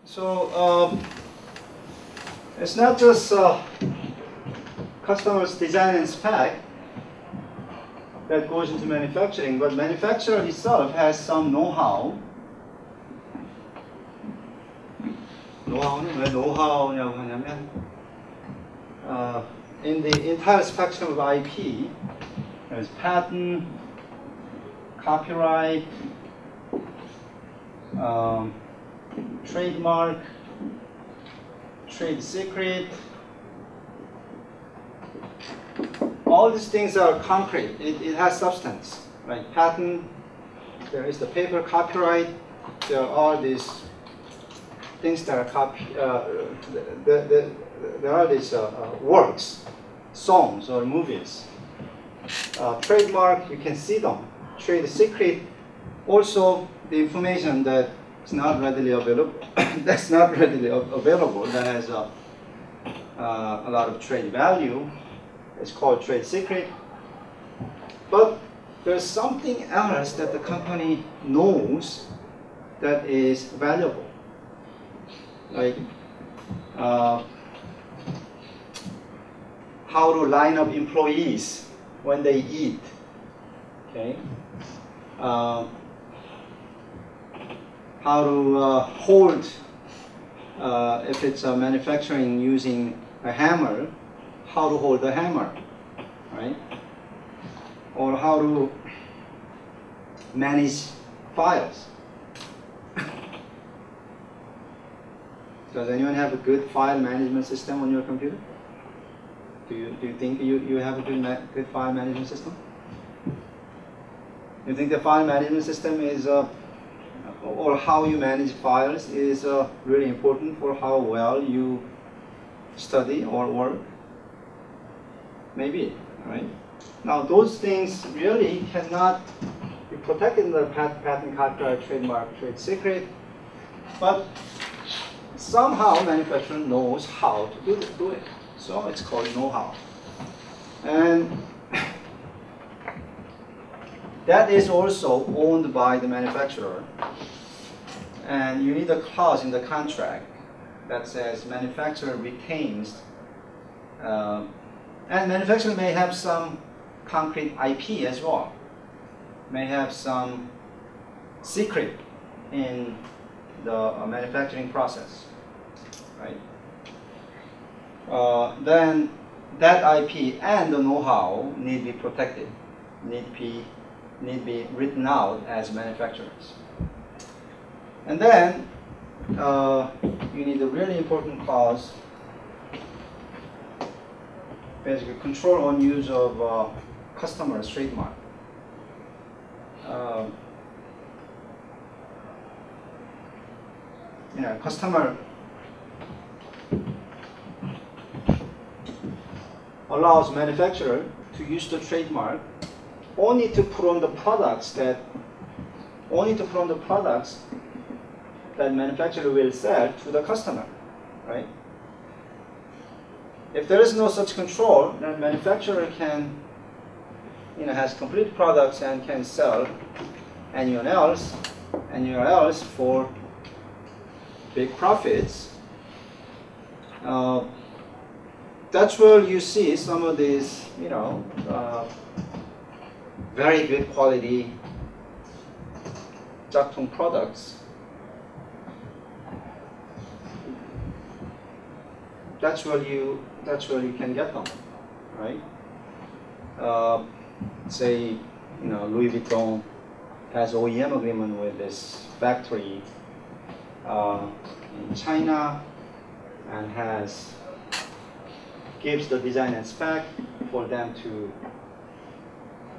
So it's not just customer's design and spec that goes into manufacturing, but manufacturer itself has some know-how. 노하우는 왜 노하우냐고 하냐면 in the entire spectrum of IP, there's patent, copyright, trademark, trade secret. All these things are concrete. It has substance, right? Patent, there is the paper copyright. There are these things that are there are these works, songs or movies. Trademark, you can see them. Trade secret, also the information that is not readily available. That's not readily available. That has a lot of trade value. It's called trade secret. But there's something else that the company knows that is valuable. Like how to line up employees when they eat. Okay. How to hold, if it's manufacturing using a hammer, how to hold the hammer, right? Or how to manage files. Does anyone have a good file management system on your computer? Do you think you have a good file management system? You think the file management system is, or how you manage files is really important for how well you study or work? Maybe, right? Now those things really cannot be protected in the patent, copyright, trademark, trade secret, but somehow manufacturer knows how to do it. So it's called know-how. And that is also owned by the manufacturer. And you need a clause in the contract that says manufacturer retains, and manufacturer may have some concrete IP as well, may have some secret in the manufacturing process, right? Then that IP and the know-how need to be protected, need be written out as manufacturers. And then you need a really important clause, basically control on use of customer's trademark. Customer allows manufacturer to use the trademark only to put on the products that manufacturer will sell to the customer, right? If there is no such control, then manufacturer can, has complete products and can sell anywhere else for big profits. That's where you see some of these, very good quality 짝퉁 products. That's where you can get them, right? Say, Louis Vuitton has OEM agreement with this factory in China and gives the design and spec for them to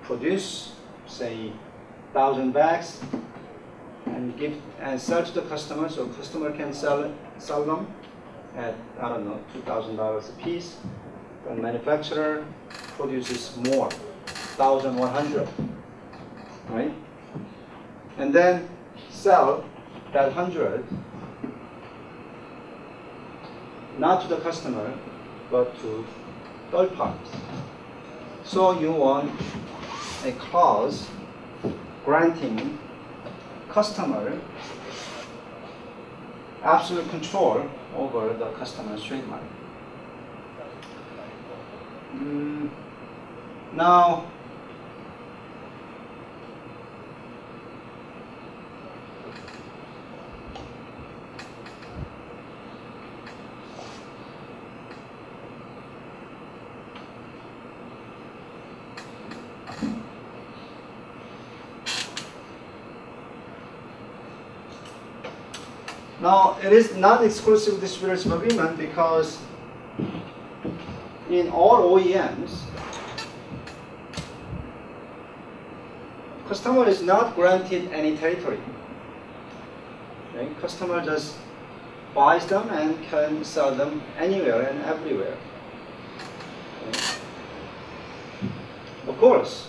produce, say, 1,000 bags and sell to the customer, so customer can sell them at, I don't know, $2,000 a piece. The manufacturer produces more, 1,100, right? And then sell that 100 not to the customer, but to third parties. So you want a clause granting customer absolute control over the customer's trademark. Now, it is non-exclusive distributorship agreement because in all OEMs, customer is not granted any territory. Okay? Customer just buys them and can sell them anywhere and everywhere. Okay? Of course,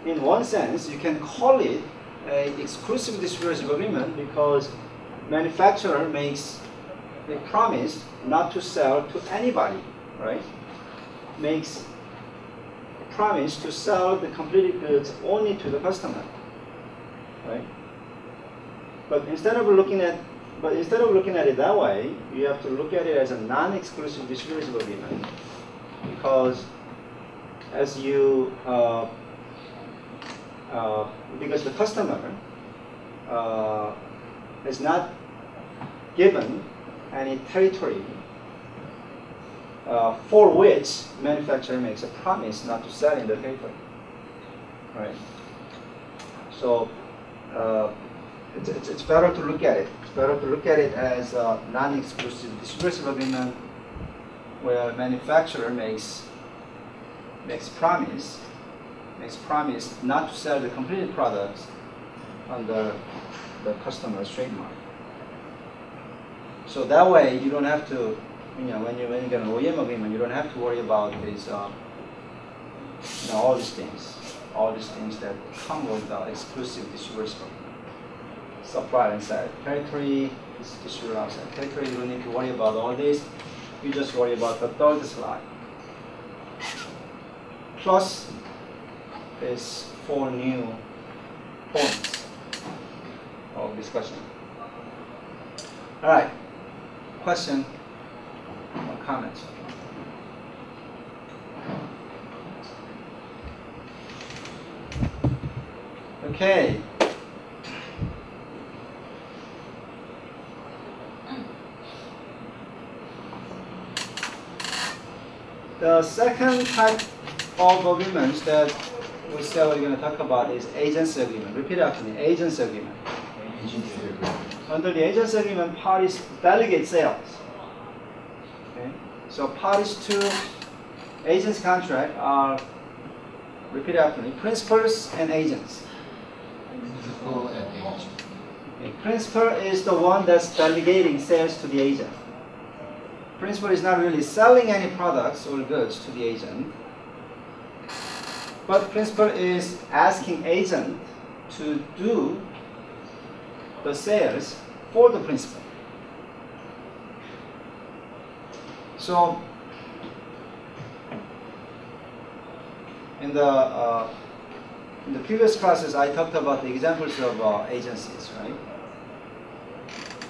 in one sense, you can call it an exclusive distributorship agreement because manufacturer makes a promise not to sell to anybody, right? Makes a promise to sell the completed goods only to the customer, right? But instead of looking at it that way, you have to look at it as a non-exclusive distributorship agreement because as you because the customer is not given any territory for which manufacturer makes a promise not to sell in the territory, right? So it's better to look at it. It's better to look at it as a non-exclusive distributorship agreement where manufacturer makes promise not to sell the completed products under the customer's trademark. So that way you don't have to, when you get an OEM agreement, you don't have to worry about these, all these things that come with the exclusive distributorship agreement. Supplier inside territory, distributor outside territory. You don't need to worry about all this. You just worry about the third slide. Plus is 4 new points of discussion. All right, question or comments? Okay. The second type of agreements that we said we're going to talk about is agency agreement. Repeat after me, agency agreement. Under the agency agreement, parties delegate sales. Okay? So parties to agency contract are, repeat after me, principals and agents. Principal and agent. Okay. Principal is the one that's delegating sales to the agent. Principal is not really selling any products or goods to the agent, but principal is asking agent to do the sales for the principal. So in the previous classes, I talked about the examples of agencies, right?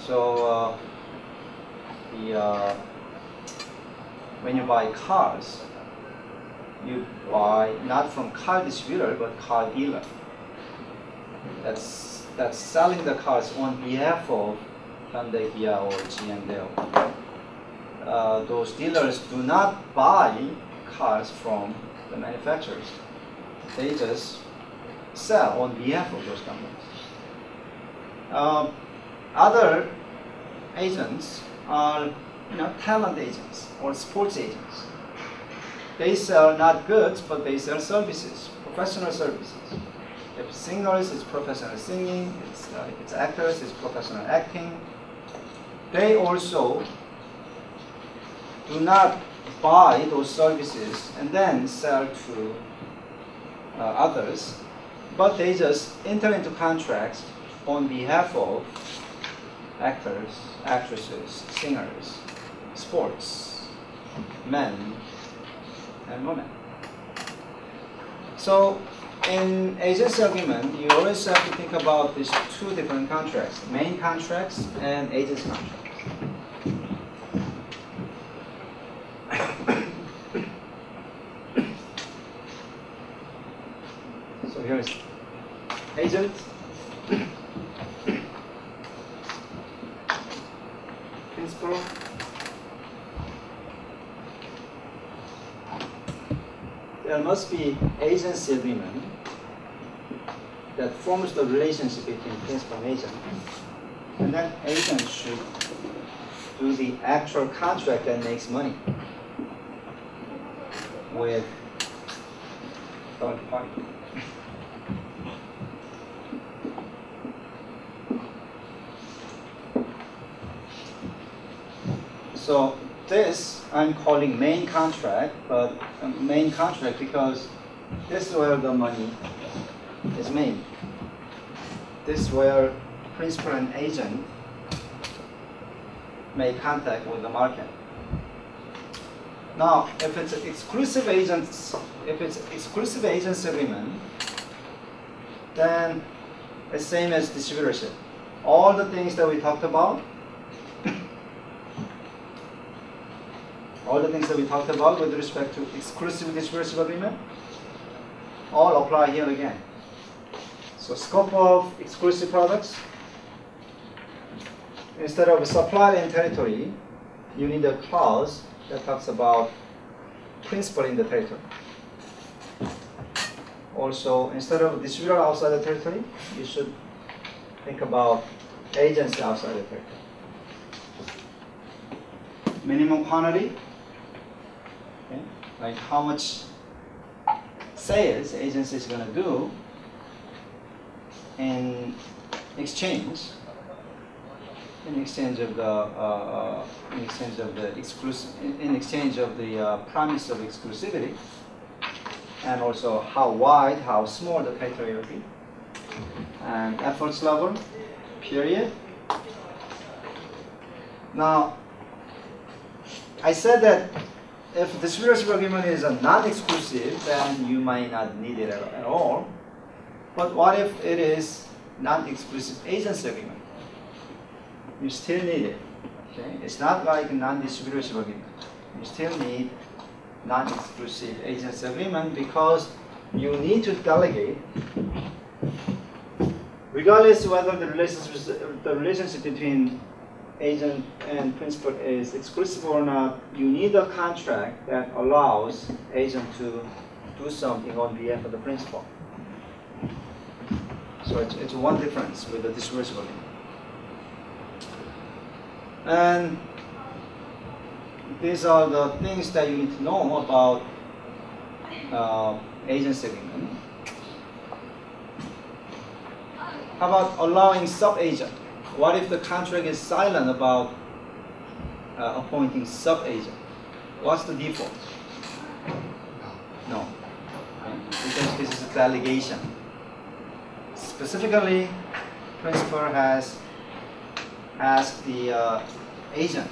So when you buy cars, you buy not from car distributor but car dealer. That's selling the cars on behalf of Hyundai, Kia, or GM. Those dealers do not buy cars from the manufacturers. They just sell on behalf of those companies. Other agents are talent agents or sports agents. They sell not goods, but they sell services, professional services. If singers, it's professional singing. If it's actors, it's professional acting. They also do not buy those services and then sell to others, but they just enter into contracts on behalf of actors, actresses, singers, sports, men, and women. So in agency agreement, you always have to think about these two different contracts, main contracts and agency contracts. So here is agent, principal, there must be agency agreement that forms the relationship between principal and agent. And then agent should do the actual contract that makes money with third party. So this I'm calling main contract, but main contract because this is where the money is made. This is where principal and agent make contact with the market. Now, if it's exclusive agents agreement, then it's same as distributorship. All the things that we talked about, with respect to exclusive distributorship agreement, all apply here again. So scope of exclusive products, instead of supply and territory, you need a clause that talks about principal in the territory. Also, instead of distributor outside the territory, you should think about agency outside the territory. Minimum quantity, okay, like how much sales agency is going to do in exchange of the promise of exclusivity, and also how wide, how small the territory will be, and efforts level, period. Now, I said that if distributorship agreement is a non-exclusive, then you might not need it at all. But what if it is non-exclusive agency agreement? You still need it. Okay? It's not like a non-distributorship agreement. You still need non-exclusive agency agreement because you need to delegate, regardless whether the relationship between agent and principal is exclusive or not. You need a contract that allows agent to do something on behalf of the principal. So it's one difference with the distributorship agreement. And these are the things that you need to know about agency agreement. How about allowing sub-agent? What if the contract is silent about appointing sub-agent? What's the default? No. Okay. Because this is a delegation. Specifically, principal has asked the agent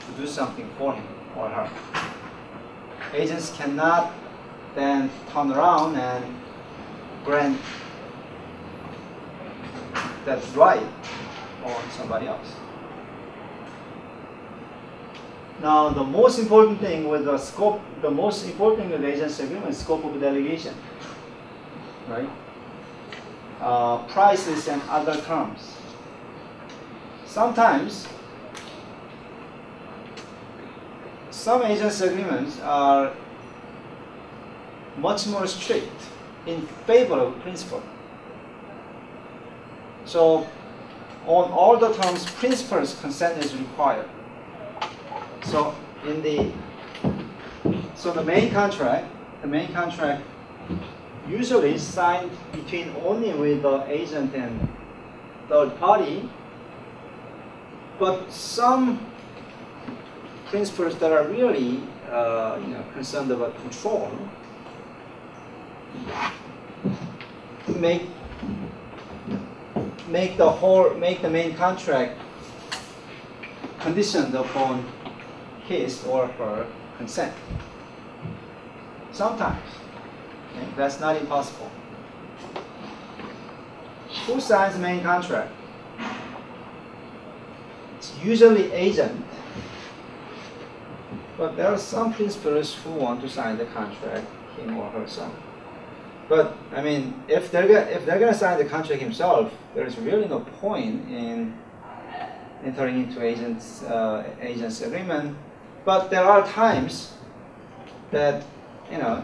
to do something for him or her. Agents cannot then turn around and grant that right on somebody else. Now, the most important thing with the scope, the most important thing with the agency agreement is scope of delegation, right? Prices and other terms. Sometimes, some agency agreements are much more strict in favor of principal. So, on all the terms, principal's consent is required. So, the main contract usually is signed between only with the agent and third party. But some principals that are really concerned about control make the main contract conditioned upon his or her consent. Sometimes, okay, that's not impossible. who signs the main contract? It's usually agent, but there are some principals who want to sign the contract, him or herself. But I mean, if they're gonna sign the contract himself, there's really no point in entering into agent's agreement. But there are times that, you know,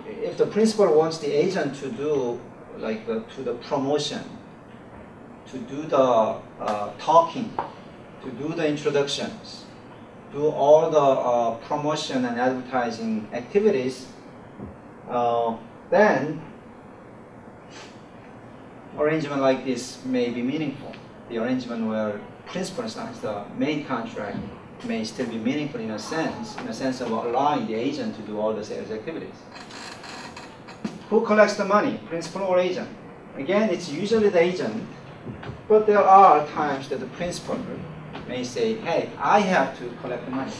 if the principal wants the agent to do like to the promotion, to do the talking, to do the introductions, do all the promotion and advertising activities, then arrangement like this may be meaningful. The arrangement where principal signs the main contract may still be meaningful in a sense of allowing the agent to do all the sales activities. Who collects the money, principal or agent? Again, it's usually the agent, but there are times that the principal may say, hey, I have to collect the money.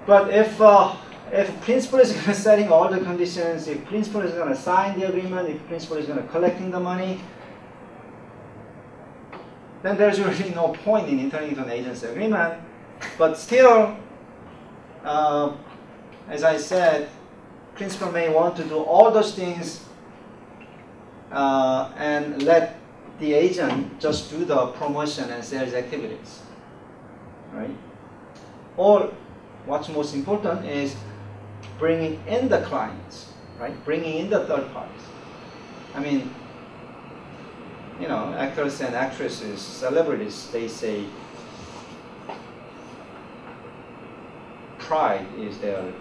But if principal is going to setting all the conditions, if principal is going to sign the agreement, if principal is going to collecting the money, then there's really no point in entering into an agent's agreement. But still, as I said, principal may want to do all those things and let the agent just do the promotion and sales activities, right? Or what's most important is bringing in the clients, right? Bringing in the third parties. I mean, you know, actors and actresses, celebrities, they say pride is their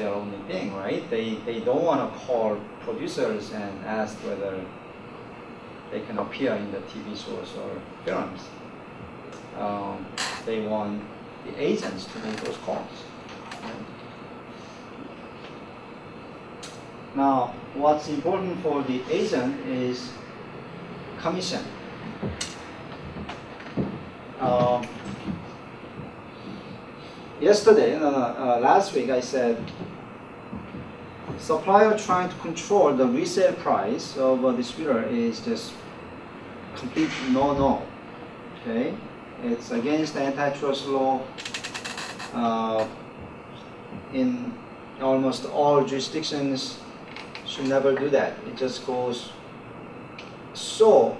only thing, right? They don't want to call producers and ask whether they can appear in the TV shows or films. They want the agents to make those calls. Right? Now, what's important for the agent is commission. Last week I said supplier trying to control the resale price of a distributor is just complete no-no. Okay, it's against the antitrust law in almost all jurisdictions. Should never do that. It just goes so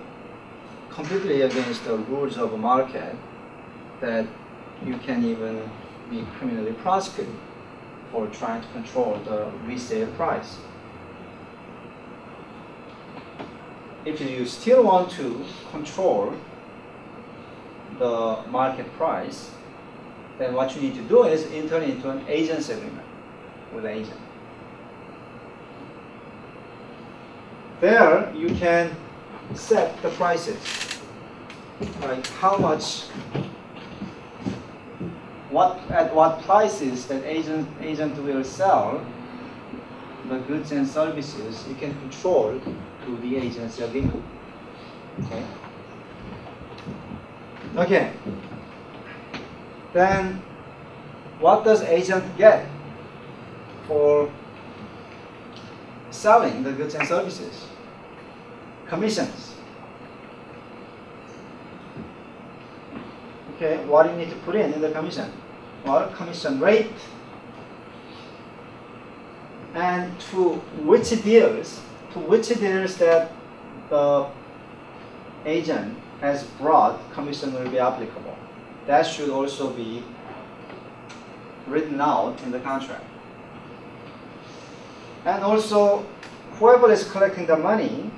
completely against the rules of a market that you can even be criminally prosecuted for trying to control the resale price. If you still want to control the market price, then what you need to do is enter into an agent's agreement with the agent. There you can set the prices, like how much, at what prices that agent will sell the goods and services. You can control through the agent's agreement. Okay. Okay. Then, what does agent get for selling the goods and services? Commissions. Okay, what do you need to put in the commission? Well, commission rate, and to which deals that the agent has brought, commission will be applicable. That should also be written out in the contract. And also, whoever is collecting the money,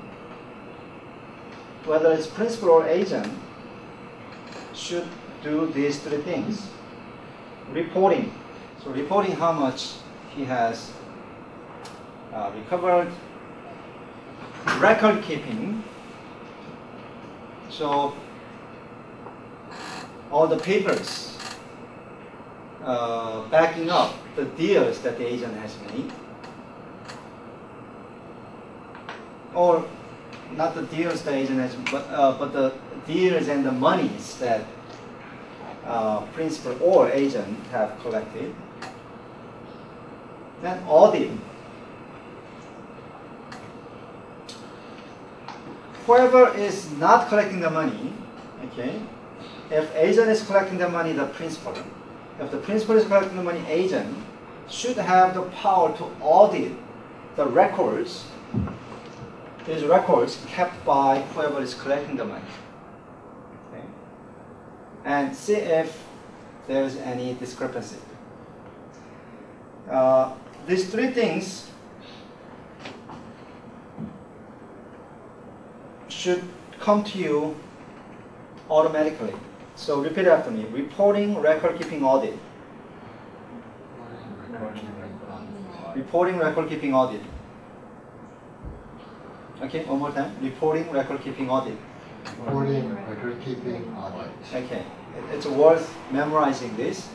whether it's principal or agent, should do these three things. Reporting. So reporting how much he has recovered. Record keeping. So all the papers backing up the deals that the agent has made. Or not the deals the agent has, but the deals and the monies that principal or agent have collected. Then audit. whoever is not collecting the money, okay, if agent is collecting the money, the principal. If the principal is collecting the money, agent should have the power to audit the records, these records kept by whoever is collecting the money. Okay? And see if there's any discrepancy. These three things should come to you automatically. So repeat after me. Reporting, record keeping, audit. Reporting, record keeping, audit. Okay, one more time. Reporting, record keeping, audit. Reporting, record keeping, audit. Okay, it's worth memorizing this.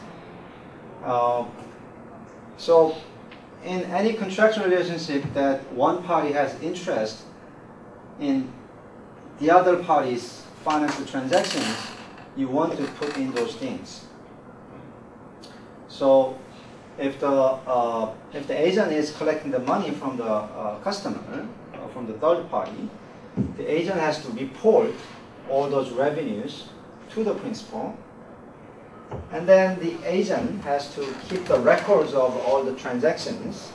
So in any contractual relationship that one party has interest in the other party's financial transactions, you want to put in those things. So if the agent is collecting the money from the customer, from the third party, the agent has to report all those revenues to the principal, and then the agent has to keep the records of all the transactions,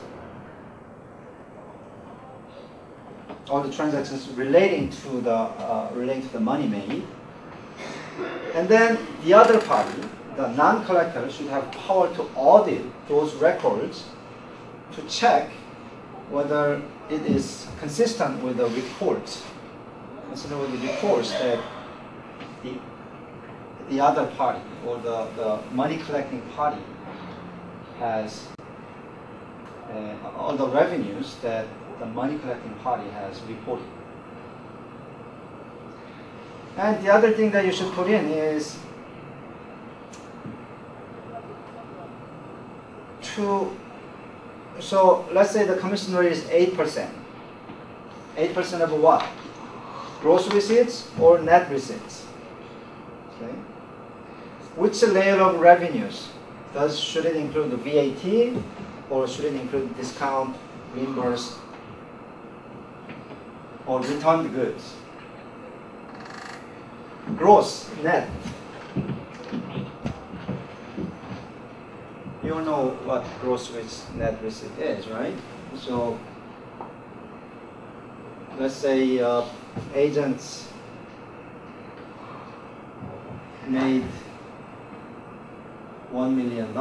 relating to the money made. And then the other party, the non-collector, should have power to audit those records to check whether it is consistent with the reports, that the other party or the money collecting party has, all the revenues that the money collecting party has reported. And the other thing that you should put in is so let's say the commission rate is 8%. 8% of what? Gross receipts or net receipts? Okay. Which layer of revenues? Should it include the VAT or should it include discount, reimbursed, or returned goods? Gross, net. You all know what gross net receipt is, right? So let's say agents made $1 million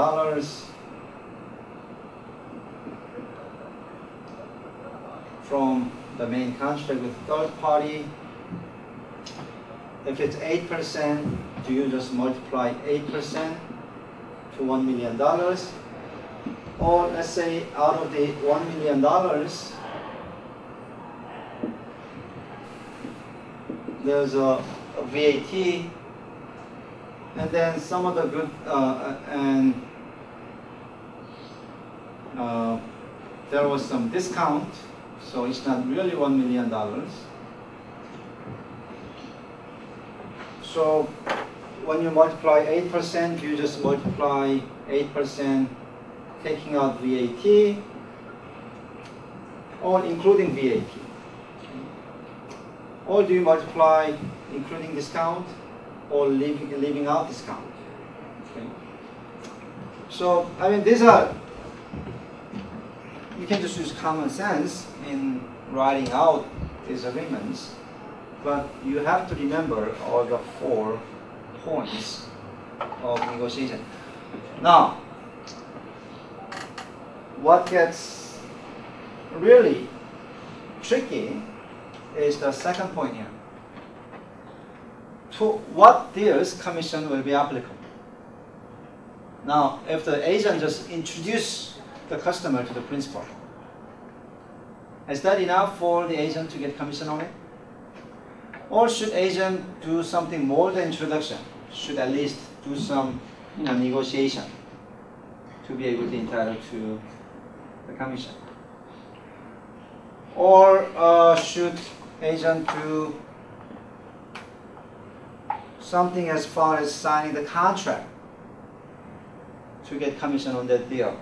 from the main contract with third party. If it's 8%, do you just multiply 8% to $1 million? Or let's say out of the $1 million, there's a VAT, and then some of the good, there was some discount, so it's not really $1 million. So when you multiply 8%, you just multiply 8% taking out VAT, or including VAT. Or do you multiply including discount or leaving out discount? Okay. So, I mean, these are, you can just use common sense in writing out these agreements, but you have to remember all the 4 points of negotiation. Now, what gets really tricky is the second point here. To what deals commission will be applicable? Now, if the agent just introduce the customer to the principal, is that enough for the agent to get commission on it? Or should agent do something more than introduction? Should at least do some negotiation to be able to entitle to the commission? Or should agent do something as far as signing the contract to get commission on that deal?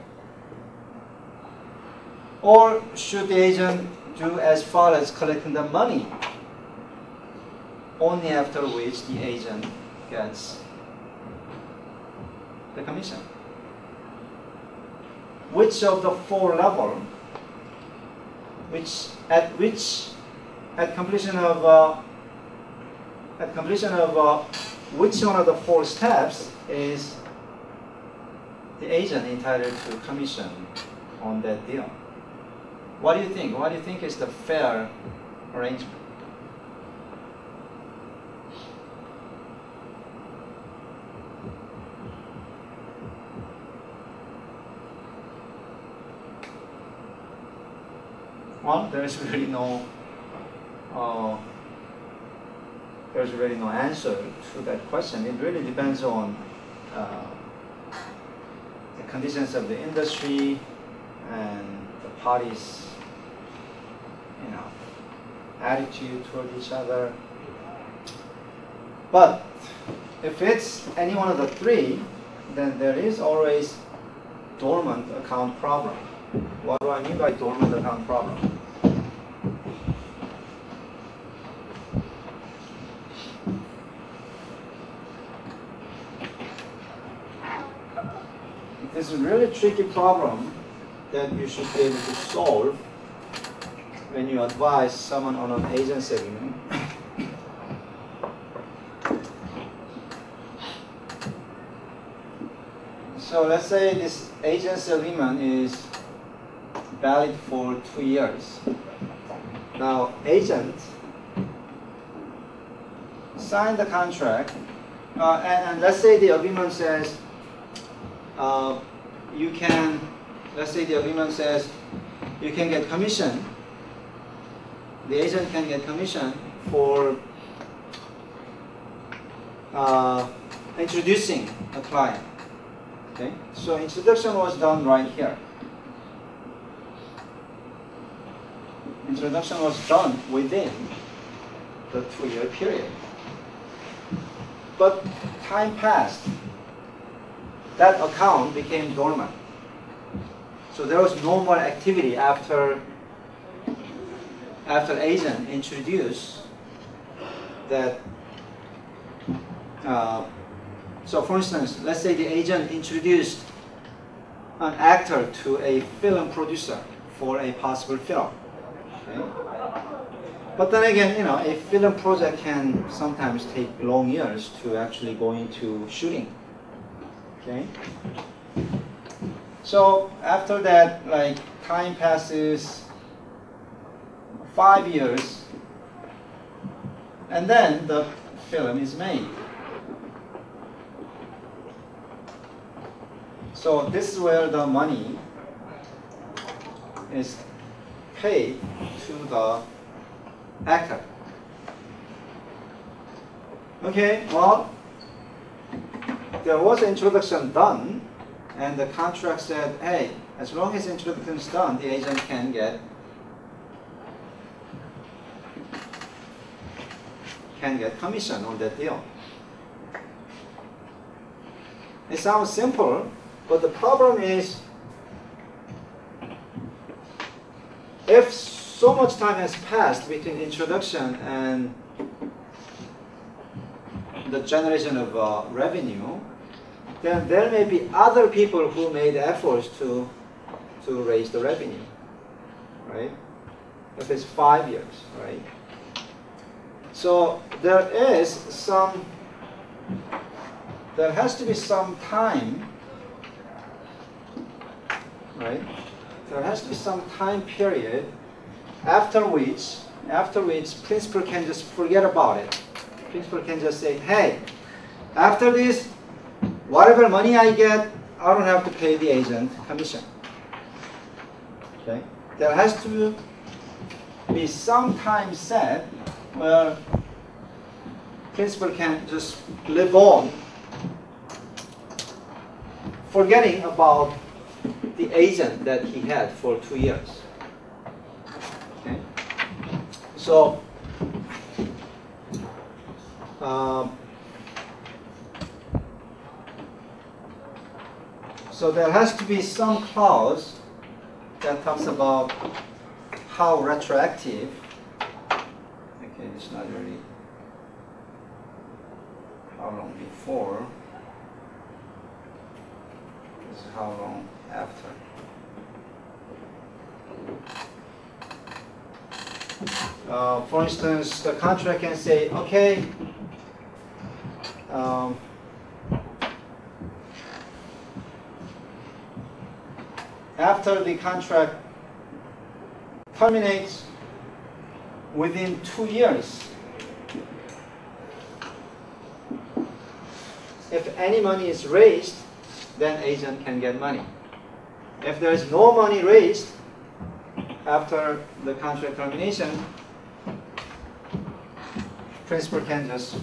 Or should the agent do as far as collecting the money only after which the agent gets the commission. Which of the four levels, at completion of which one of the four steps is the agent entitled to commission on that deal? What do you think? What do you think is the fair arrangement? Well, there's really no answer to that question. It really depends on the conditions of the industry and the parties, attitude toward each other. But if it's any one of the three, then there is always dormant account problem. What do I mean by dormant account problem? This is a really tricky problem that you should be able to solve when you advise someone on an agency agreement. So let's say this agency agreement is valid for 2 years. Now, agent signed the contract, and let's say the agreement says you can get commission. The agent can get commission for introducing a client. Okay, so introduction was done right here. Introduction was done within the 2-year period. But time passed. That account became dormant. So there was no more activity after agent introduced that. So for instance, let's say the agent introduced an actor to a film producer for a possible film. Okay? But then again, a film project can sometimes take long years to actually go into shooting. Okay? So after that, time passes 5 years, and then the film is made. So this is where the money is paid to the actor. Okay, well, there was an introduction done, and the contract said, hey, as long as introduction is done, the agent can get commission on that deal. It sounds simple, but the problem is, if so much time has passed between introduction and the generation of revenue, then there may be other people who made efforts to raise the revenue, right? If it's 5 years, right? So there has to be some time, right? There has to be some time period after which principal can just forget about it. Principal can just say, hey, after this, whatever money I get, I don't have to pay the agent commission. Okay? There has to be some time set where principal can just live on, forgetting about the agent that he had for 2 years. Okay? So there has to be some clause that talks about how retroactive. Okay, it's not really before. This is how long after. For instance, the contract can say, okay, after the contract terminates within 2 years, if any money is raised, then agent can get money. If there is no money raised after the contract termination, principal can just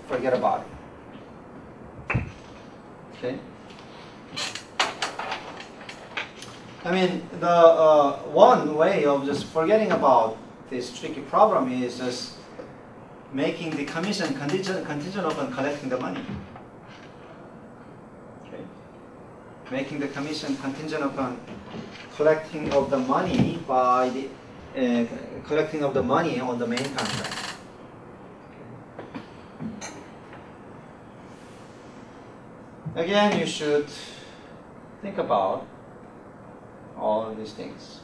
forget about it. Okay? I mean, the one way of just forgetting about this tricky problem is just making the commission contingent upon collecting the money. Okay? Making the commission contingent upon collecting of the money by the collecting of the money on the main contract. Again, you should think about all these things.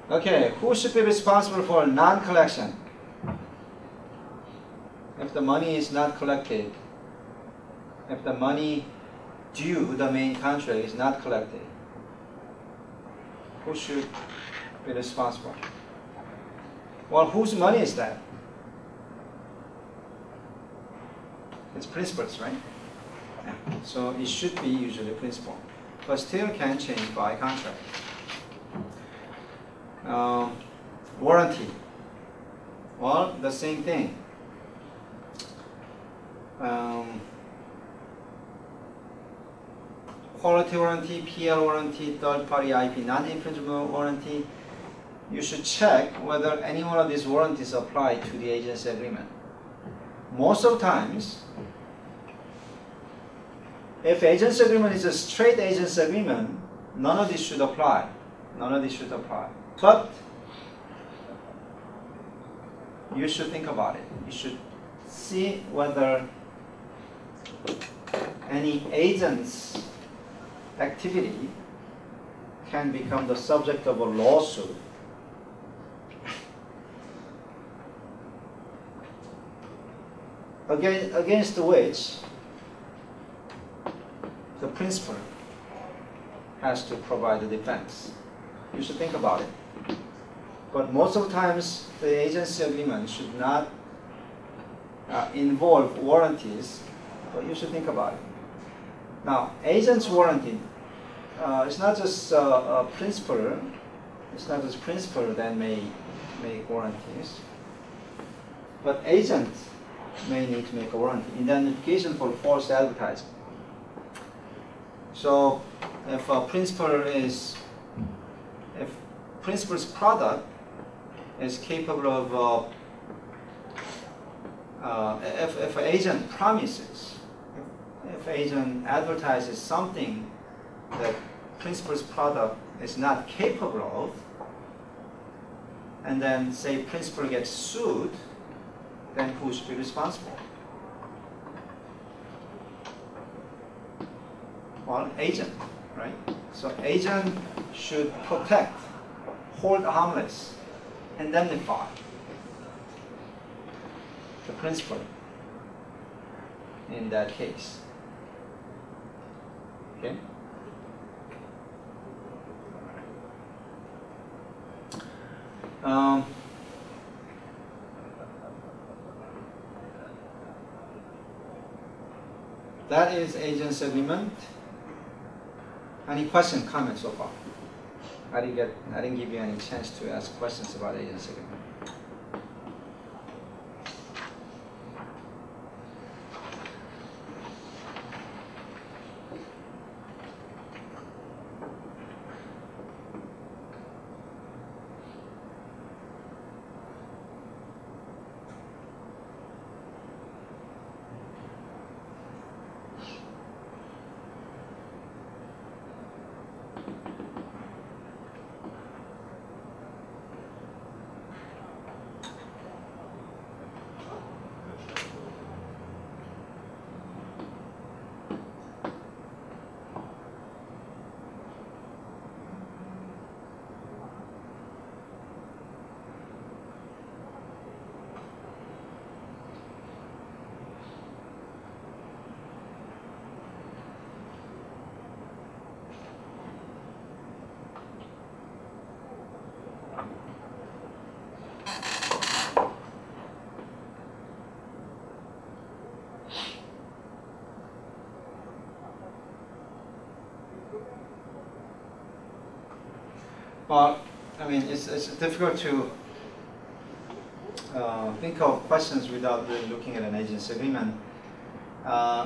Okay, who should be responsible for non-collection? If the money is not collected, if the money due the main contract is not collected, who should be responsible? Well, whose money is that? It's principal's, right? Yeah. So it should be usually principal, but still can change by contract. Warranty. Well, the same thing. Quality warranty, PL warranty, third-party IP non-infringement warranty. You should check whether any one of these warranties apply to the agency agreement. Most of the times, if agency agreement is a straight agency agreement, none of these should apply. None of these should apply. But you should think about it. You should see whether any agent's activity can become the subject of a lawsuit. Against which the principal has to provide the defense. You should think about it. But most of the times, the agency agreement should not involve warranties, but you should think about it. Now, agent's warranty, it's not just a principal. It's not just principal that may make warranties, but agent may need to make a warranty. Indemnification for false advertising. So, if a principal's product is capable of, if an agent promises, if agent advertises something that principal's product is not capable of, and then say principal gets sued, then who should be responsible? Well, agent, right? So agent should protect, hold harmless, indemnify the principal in that case. Okay? That is agent's agreement. Any question, comment so far? I didn't give you any chance to ask questions about agent's agreement. Well, I mean, it's difficult to think of questions without really looking at an agency agreement.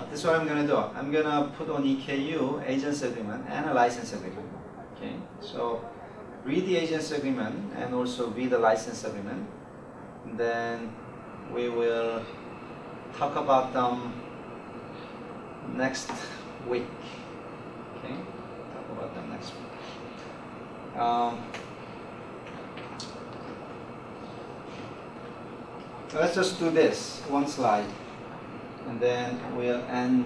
This is what I'm going to do. I'm going to put on EKU agency agreement and a license agreement. Okay, so read the agency agreement and also read the license agreement. And then we will talk about them next week. Okay, talk about them next week. Let's just do this one slide, and then we'll end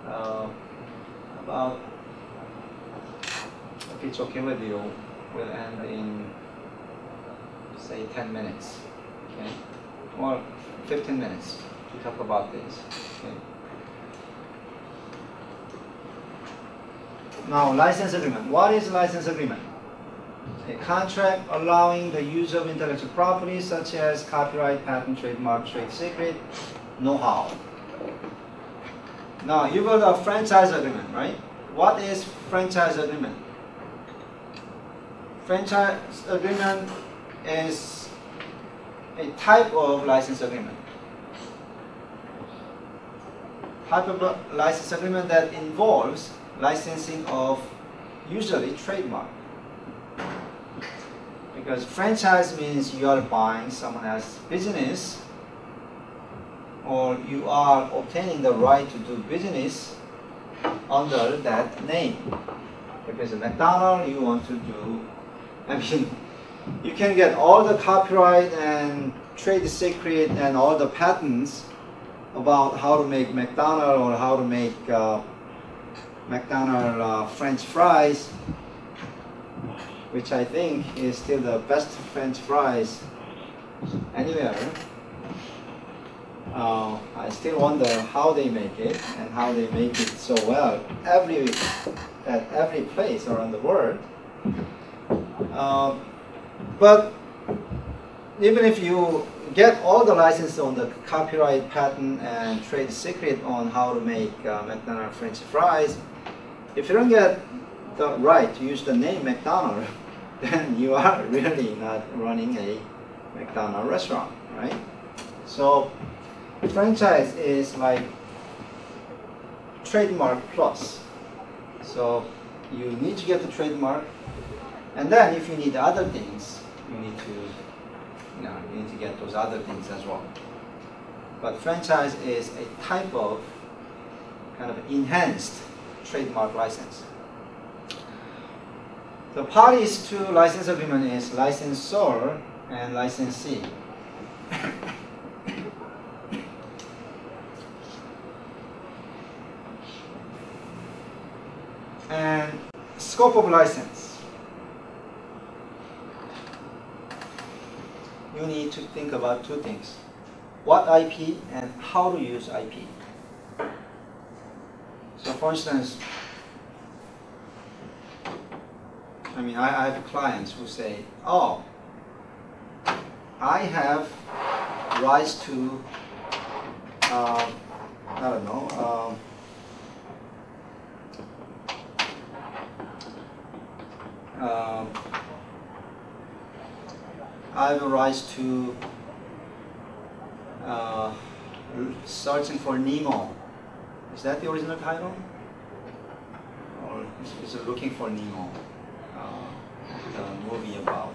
about, if it's okay with you, we'll end in say 10 minutes, okay, or 15 minutes to talk about this. Okay. Now, license agreement. What is license agreement? A contract allowing the use of intellectual property such as copyright, patent, trademark, trade secret, know-how. Now, you got a franchise agreement, right? What is franchise agreement? Franchise agreement is a type of license agreement. Type of license agreement that involves licensing of usually trademark. Because franchise means you are buying someone else's business, or you are obtaining the right to do business under that name. If it's a McDonald's, you want to do, I mean, you can get all the copyright and trade secret and all the patents about how to make McDonald's or how to make McDonald's French fries, which I think is still the best French fries anywhere. I still wonder how they make it and how they make it so well at every place around the world. But even if you get all the licenses on the copyright, patent, and trade secret on how to make McDonald's French fries, if you don't get the right to use the name McDonald's, then you are really not running a McDonald's restaurant, right? So franchise is like trademark plus. So you need to get the trademark, and then if you need other things, you need to get those other things as well. But franchise is a type of kind of enhanced trademark license. The parties to license agreement is licensor and licensee. And scope of license. You need to think about two things: what IP and how to use IP. So for instance, I mean, I have clients who say, oh, I have rights to, I don't know, I have a rights to searching for Nemo. Is that the original title? Or is it Looking for Nemo? The movie about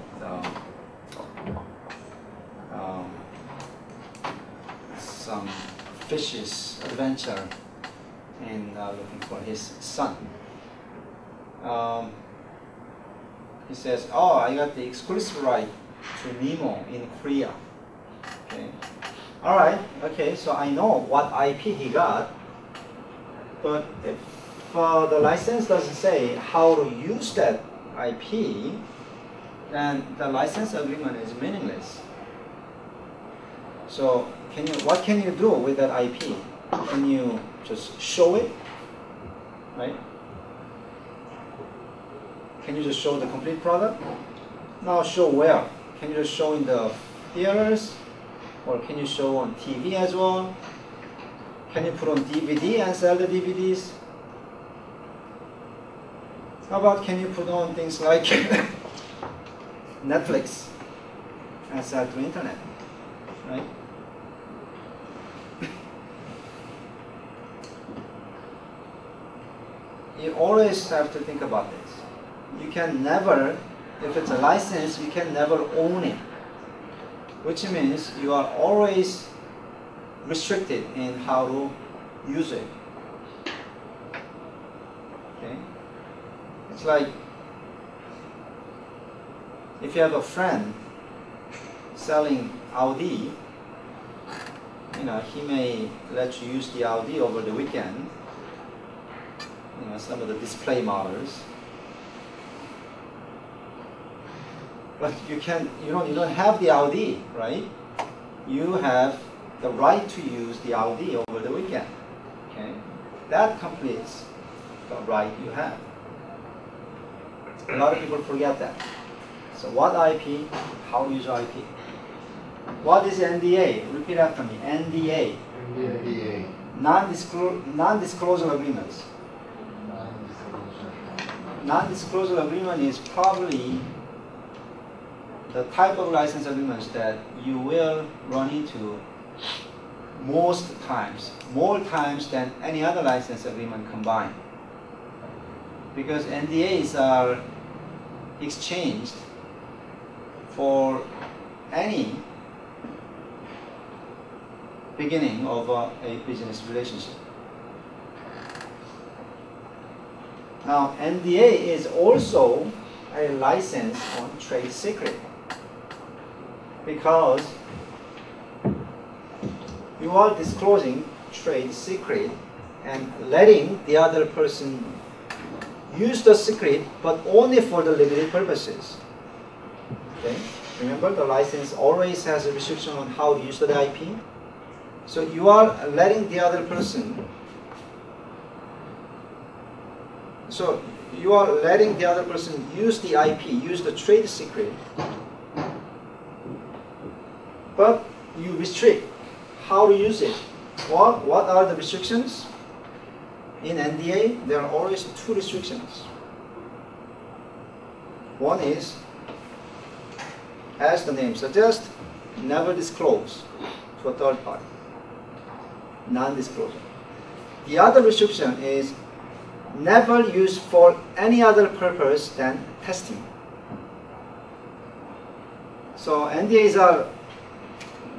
some fish's adventure in looking for his son. He says, oh, I got the exclusive right to Nemo in Korea. Okay. All right, okay, so I know what IP he got, but if the license doesn't say how to use that IP, then the license agreement is meaningless. So what can you do with that IP? Can you just show it, right? Can you just show the complete product? Now show where? Can you just show in the theaters? Or can you show on TV as well? Can you put on DVD and sell the DVDs? How about can you put on things like Netflix and sell to internet, right? You always have to think about this. You can never, if it's a license, you can never own it, which means you are always restricted in how to use it. Okay? It's like if you have a friend selling Audi, he may let you use the Audi over the weekend. Some of the display models, but you don't have the Audi, right? You have the right to use the Audi over the weekend. Okay, that completes the right you have. A lot of people forget that. So what IP? How to use IP? What is NDA? Repeat after me. NDA. NDA. Non-disclosure agreements. Non-disclosure agreement is probably the type of license agreements that you will run into most times, more times than any other license agreement combined. Because NDAs are exchanged for any beginning of a business relationship. Now, NDA is also a license on trade secret because you are disclosing trade secret and letting the other person use the secret, but only for the limited purposes. Okay? Remember, the license always has a restriction on how to use the IP. So you are letting the other person use the IP, use the trade secret, but you restrict how to use it. What are the restrictions? In NDA, there are always two restrictions. One is, as the name suggests, never disclose to a third party. Non-disclosure. The other restriction is never used for any other purpose than testing. So NDAs are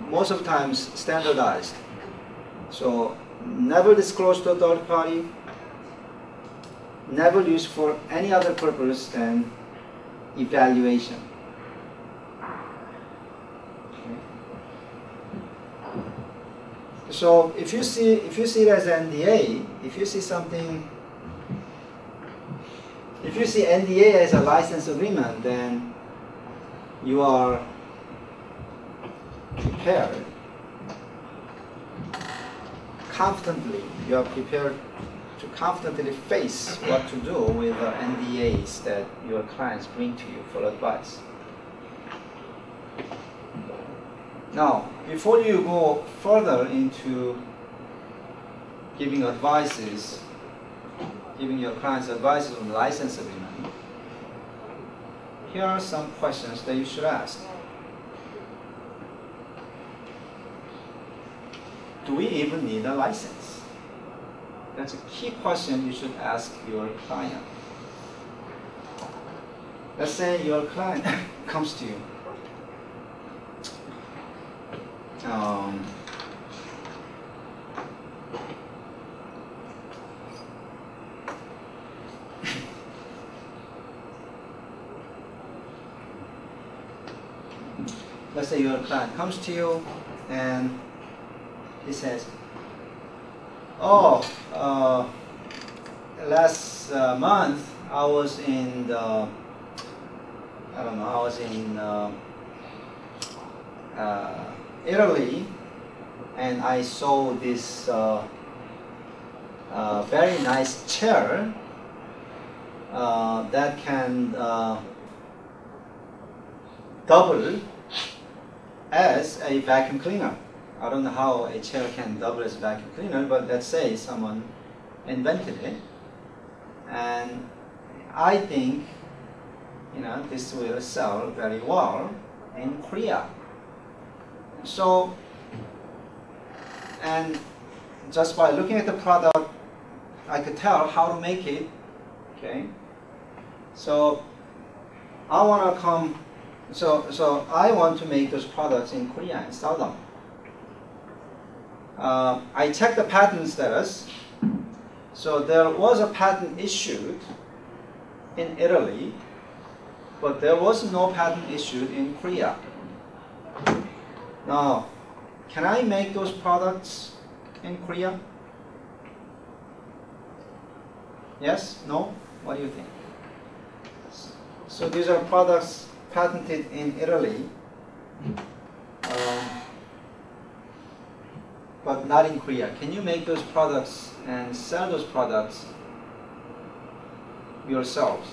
most of the times standardized. So never disclose to a third party, never used for any other purpose than evaluation. Okay. So if you see it as NDA, if you see NDA as a license agreement, then you are prepared confidently. You are prepared to confidently face what to do with the NDAs that your clients bring to you for advice. Now, before you go further into giving your clients advices on the license agreement, here are some questions that you should ask. Do we even need a license? That's a key question you should ask your client. Let's say your client comes to you. Let's say your client comes to you and he says, "Oh, last month I was in Italy, and I saw this very nice chair that can double as a vacuum cleaner." I don't know how a chair can double as a vacuum cleaner, but let's say someone invented it. And I think, this will sell very well in Korea. So, and just by looking at the product, I could tell how to make it. Okay. So I want to come. So I want to make those products in Korea and sell them. I checked the patent status. So there was a patent issued in Italy, but there was no patent issued in Korea. Now, can I make those products in Korea? Yes? No? What do you think? So these are products patented in Italy, but not in Korea. Can you make those products and sell those products yourselves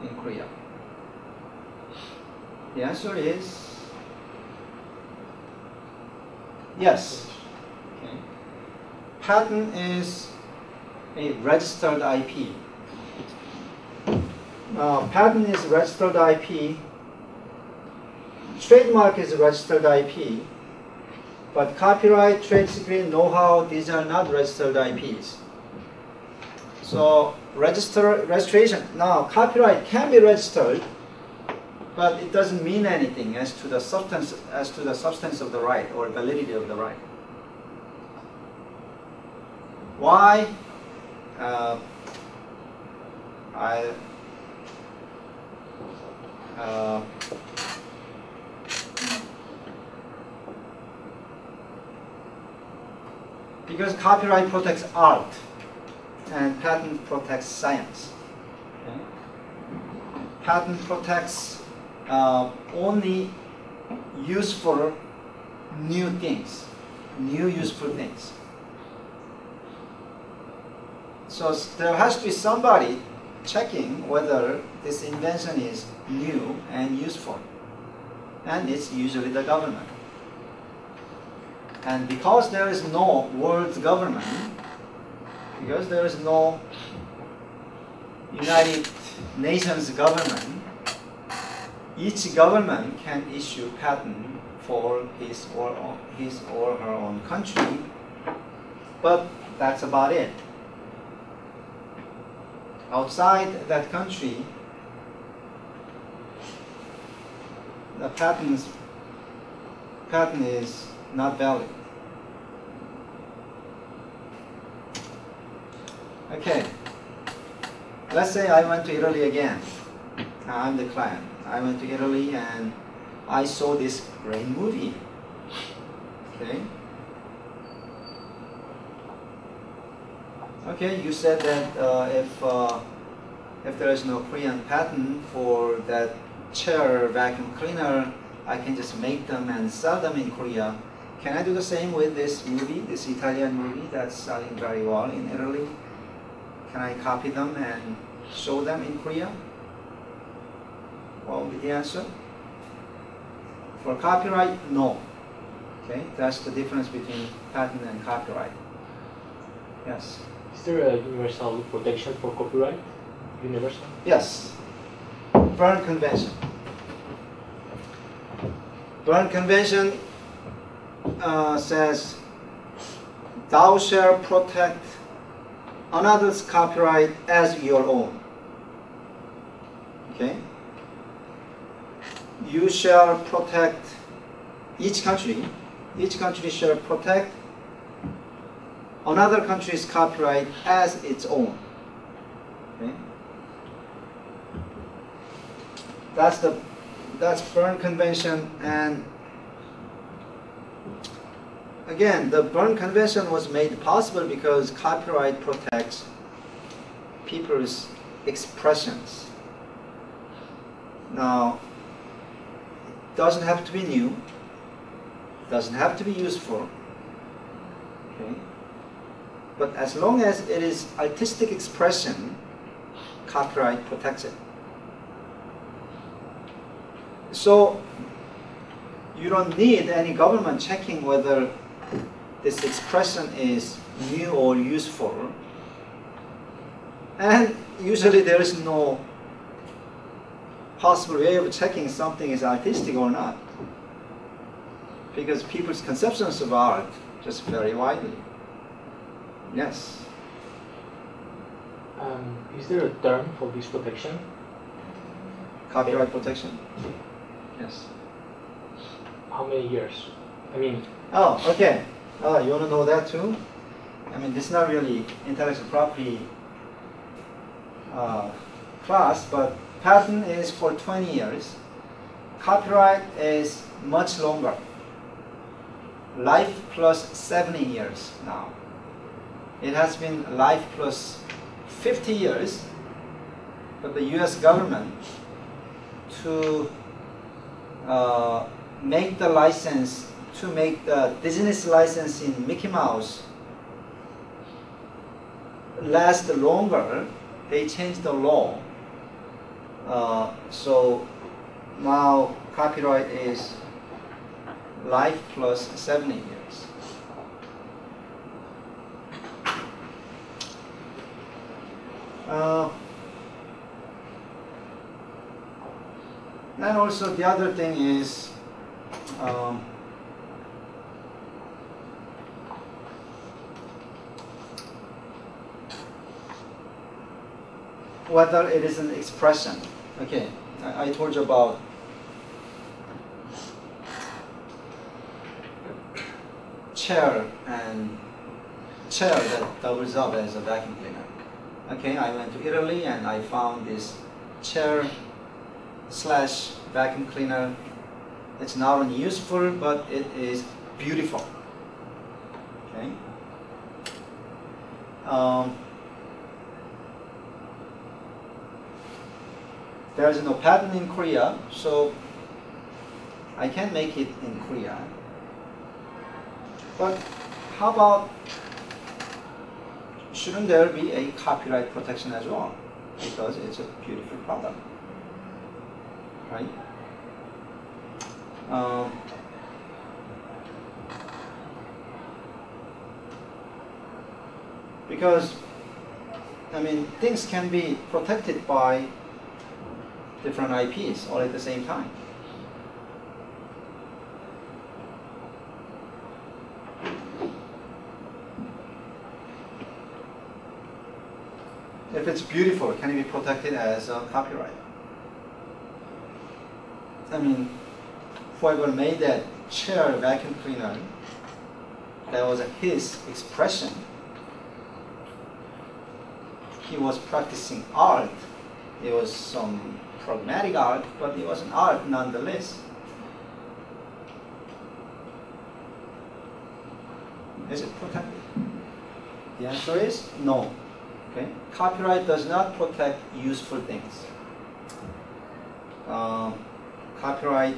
in Korea? The answer is yes. Okay. Patent is a registered IP. Patent is registered IP. Trademark is registered IP. But copyright, trade secret, know-how, these are not registered IPs. So registration. Now, copyright can be registered, but it doesn't mean anything as to the substance of the right or validity of the right. Why? Because copyright protects art and patent protects science. Okay? Patent protects only useful new things, new useful things. So there has to be somebody checking whether this invention is new and useful. And it's usually the government. And because there is no world government, because there is no United Nations government, each government can issue patent for his or her own country, but that's about it. Outside that country, the patent is not valid. Okay, let's say I went to Italy again. I'm the client. I went to Italy and I saw this great movie. Okay. Okay, you said that if there is no Korean patent for that chair vacuum cleaner, I can just make them and sell them in Korea. Can I do the same with this movie, this Italian movie that's selling very well in Italy? Can I copy them and show them in Korea? What would be the answer? For copyright, no. Okay, that's the difference between patent and copyright. Yes? Is there a universal protection for copyright? Universal? Yes. Berne Convention. Berne Convention says, thou shalt protect another's copyright as your own. Okay? You shall protect, each country shall protect another country's copyright as its own. Okay? That's Berne Convention, and again, the Berne Convention was made possible because copyright protects people's expressions. Now, it doesn't have to be new, doesn't have to be useful, okay? But as long as it is artistic expression, copyright protects it. So you don't need any government checking whether this expression is new or useful. And usually there is no possible way of checking something is artistic or not, because people's conceptions of art just vary widely. Yes. Is there a term for this protection? Copyright protection? Yes. How many years? I mean, oh, okay. You want to know that too? I mean, this is not really intellectual property class, but patent is for 20 years. Copyright is much longer. Life plus 70 years now. It has been life plus 50 years, but the US government to make the license, to make the business license in Mickey Mouse last longer, they changed the law. So now copyright is life plus 70 years. And also the other thing is whether it is an expression. Okay, I told you about chair that doubles up as a vacuum cleaner. Okay, I went to Italy and I found this chair slash vacuum cleaner. It's not only useful, but it is beautiful. Okay. There is no patent in Korea, so I can make it in Korea. But how about, shouldn't there be a copyright protection as well? Because it's a beautiful product, right? Because, I mean, things can be protected by different IPs all at the same time. If it's beautiful, can it be protected as a copyright? I mean, whoever made that chair vacuum cleaner, that was his expression. He was practicing art. It was some pragmatic art, but it was an art nonetheless. Is it protected? The answer is no. Okay? Copyright does not protect useful things. Copyright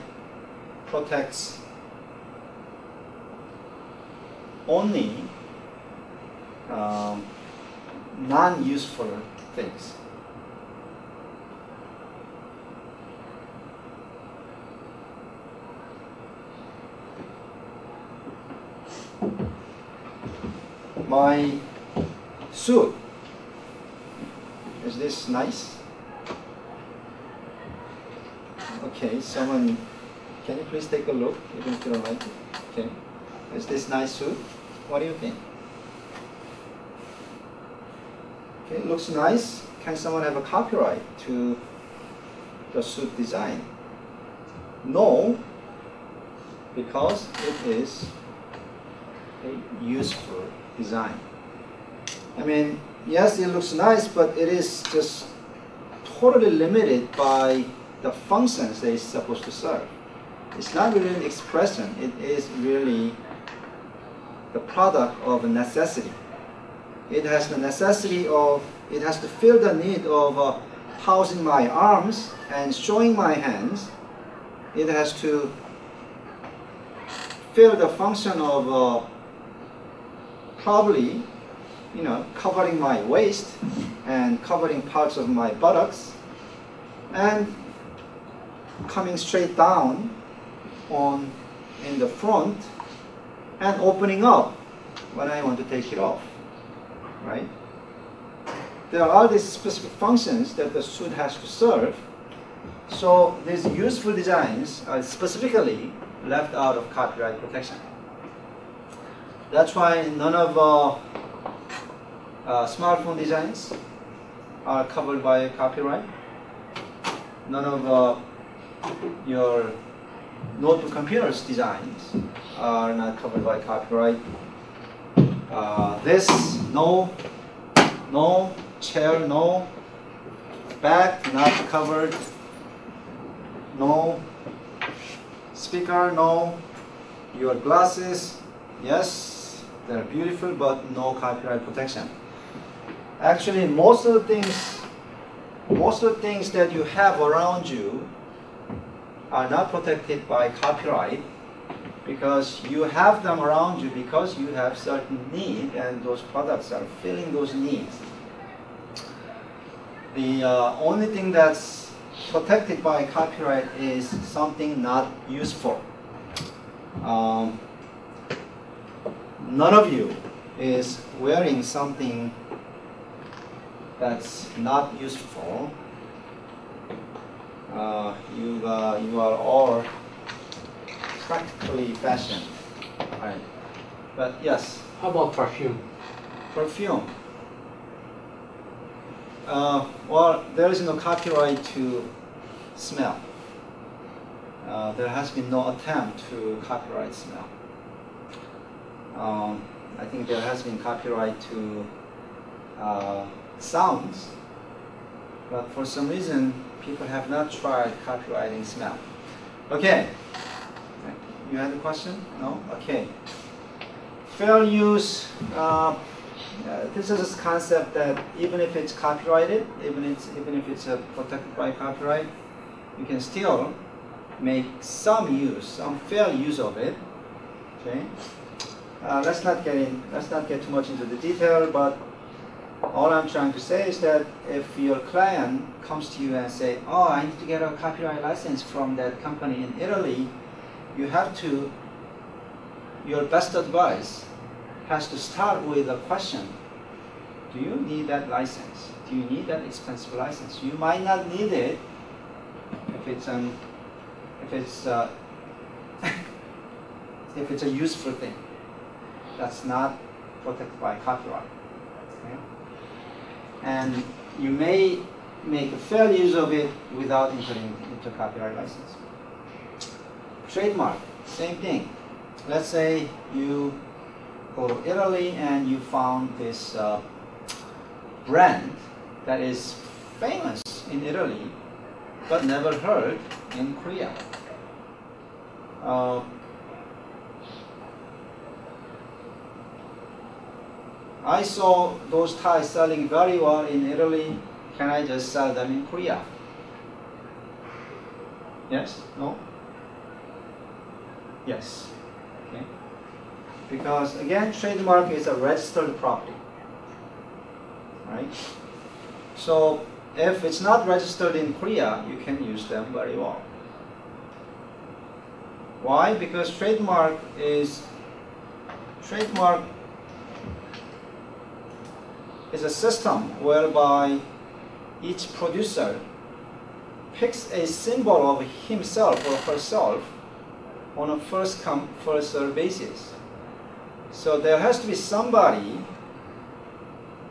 protects only non-useful things. My suit, is this nice? Okay, someone, can you please take a look, even if you don't like it? Okay, is this nice suit? What do you think? Okay, it looks nice. Can someone have a copyright to the suit design? No, because it is a useful design. I mean, yes, it looks nice, but it is just totally limited by the functions that it's supposed to serve. It's not really an expression. It is really the product of a necessity. It has the necessity of, it has to fill the need of housing my arms and showing my hands. It has to fill the function of probably, you know, covering my waist and covering parts of my buttocks and coming straight down on in the front and opening up when I want to take it off, right? there are all these specific functions that the suit has to serve. So these useful designs are specifically left out of copyright protection. That's why none of smartphone designs are covered by copyright. None of your notebook computers designs are not covered by copyright. This, no chair, no bag, not covered, no speaker, no. Your glasses, yes, they're beautiful, but no copyright protection. Actually, most of the things that you have around you are not protected by copyright, because you have them around you because you have certain need, and those products are filling those needs. The only thing that's protected by copyright is something not useful. None of you is wearing something that's not useful. You are all practically fashioned, right? But yes. How about perfume? Perfume. Well, there is no copyright to smell. There has been no attempt to copyright smell. I think there has been copyright to sounds, but for some reason people have not tried copywriting smell. Okay, you had a question? No? Okay. Fair use. This is a concept that even if it's copyrighted, even if it's protected by copyright, you can still make some use, some fair use of it. Okay. Let's not get too much into the detail, but all I'm trying to say is that if your client comes to you and say, "Oh, I need to get a copyright license from that company in Italy," you have to. Your best advice has to start with a question: do you need that license? Do you need that expensive license? You might not need it if it's a useful thing that's not protected by copyright. Okay? And you may make a fair use of it without entering into copyright license. Trademark, same thing. Let's say you go to Italy and you found this brand that is famous in Italy but never heard in Korea. I saw those ties selling very well in Italy. Can I just sell them in Korea? Yes? No? Yes. Okay. Because again, trademark is a registered property. Right? So if it's not registered in Korea, you can use them very well. Why? Because trademark is a system whereby each producer picks a symbol of himself or herself on a first come, first served basis. So there has to be somebody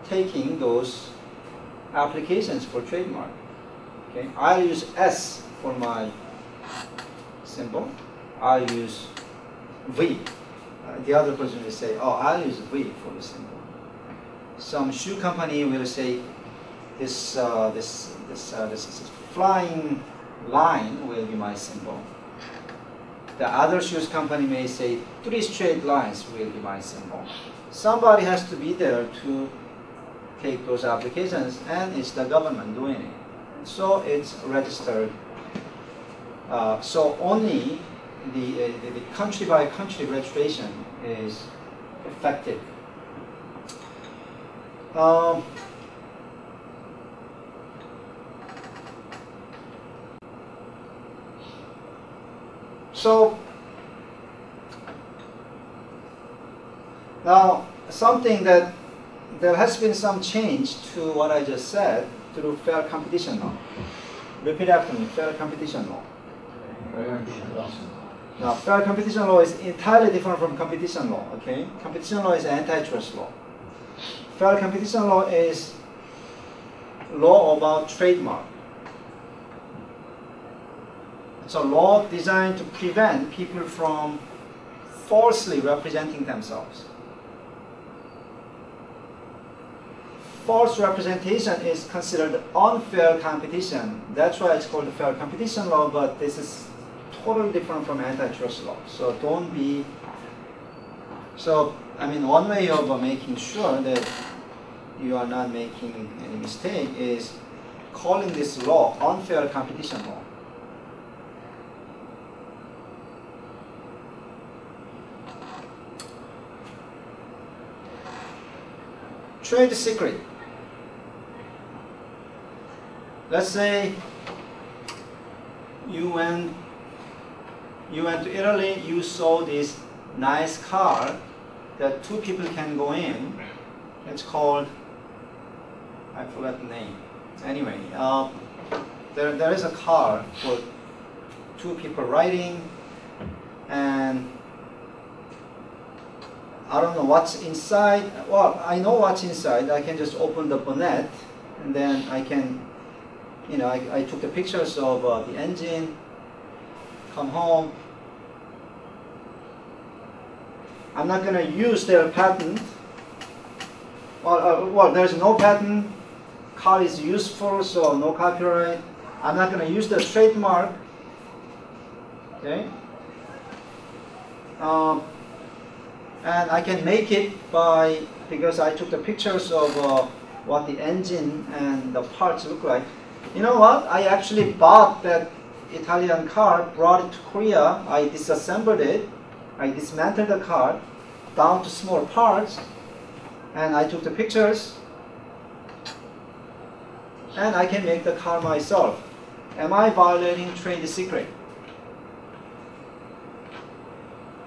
taking those applications for trademark. Okay, I'll use S for my symbol. I'll use V. The other person will say, "Oh, I'll use V for the symbol." Some shoe company will say, "This flying line will be my symbol." The other shoes company may say, "3 straight lines will be my symbol." Somebody has to be there to take those applications, and it's the government doing it. So it's registered. So only the country by country registration is effective. So now something that there has been some change to what I just said through fair competition law. Repeat after me, fair competition law. Now, fair competition law is entirely different from competition law, okay? Competition law is antitrust law. Fair competition law is law about trademark. It's a law designed to prevent people from falsely representing themselves. False representation is considered unfair competition. That's why it's called fair competition law, but this is totally different from antitrust law. So don't be, so I mean, one way of making sure that you are not making any mistake is calling this law unfair competition law. Trade secret. Let's say you went to Italy, you saw this nice car that two people can go in. It's called, I forgot the name. Anyway, there is a car for two people riding, and I don't know what's inside. Well, I know what's inside. I can just open the bonnet, and then I can, you know, I took the pictures of the engine, come home. I'm not going to use their patent. Well, there's no patent. Car is useful, so no copyright. I'm not going to use the trademark. Okay. And I can make it because I took the pictures of what the engine and the parts look like. You know what? I actually bought that Italian car, brought it to Korea. I disassembled it. I dismantled the car down to small parts, and I took the pictures, and I can make the car myself. Am I violating trade secret?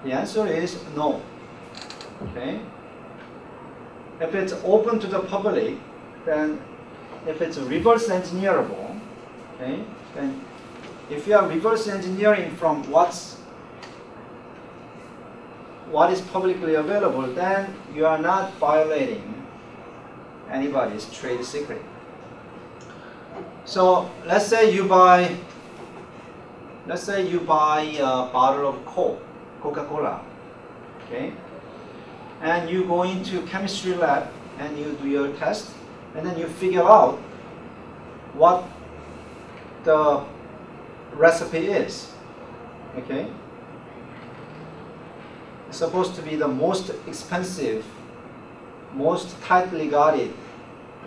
The answer is no. Okay? If it's open to the public, then if it's reverse engineerable, okay, then if you are reverse engineering from what is publicly available, then you are not violating anybody's trade secret. So let's say you buy a bottle of Coca-Cola, okay, and you go into chemistry lab and you do your test, and then you figure out what the recipe is, okay? It's supposed to be the most expensive, most tightly guarded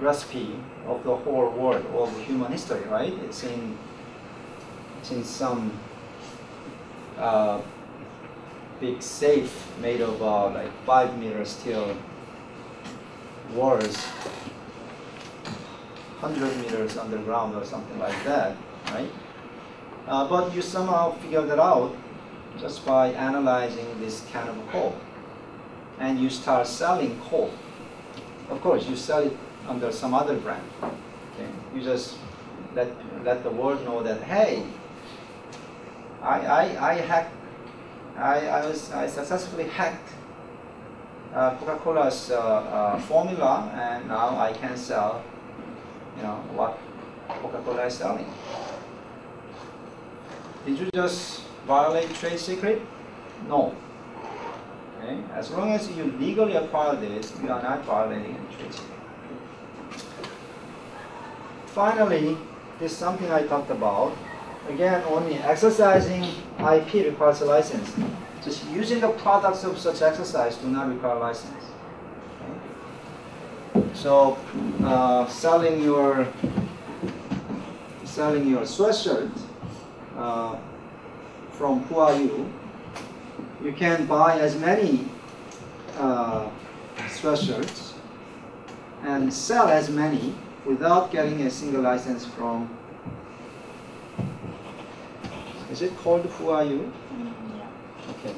recipe of the whole world, of human history, right? It's in some big safe made of like 5-meter steel walls, 100 meters underground or something like that, right? But you somehow figured it out just by analyzing this can of Coke, and you start selling Coke. Of course, you sell it under some other brand. Okay? You just let the world know that, hey, I successfully hacked Coca-Cola's formula, and now I can sell, you know, what Coca-Cola is selling. Did you just violate trade secret? No. Okay? As long as you legally acquired it, you are not violating any trade secret. Finally, this is something I talked about. Again, only exercising IP requires a license. Just using the products of such exercise do not require a license. Okay? So, selling your sweatshirt from Who Are You, you can buy as many sweatshirts and sell as many without getting a single license from. Is it called Who Are You? Yeah. Okay.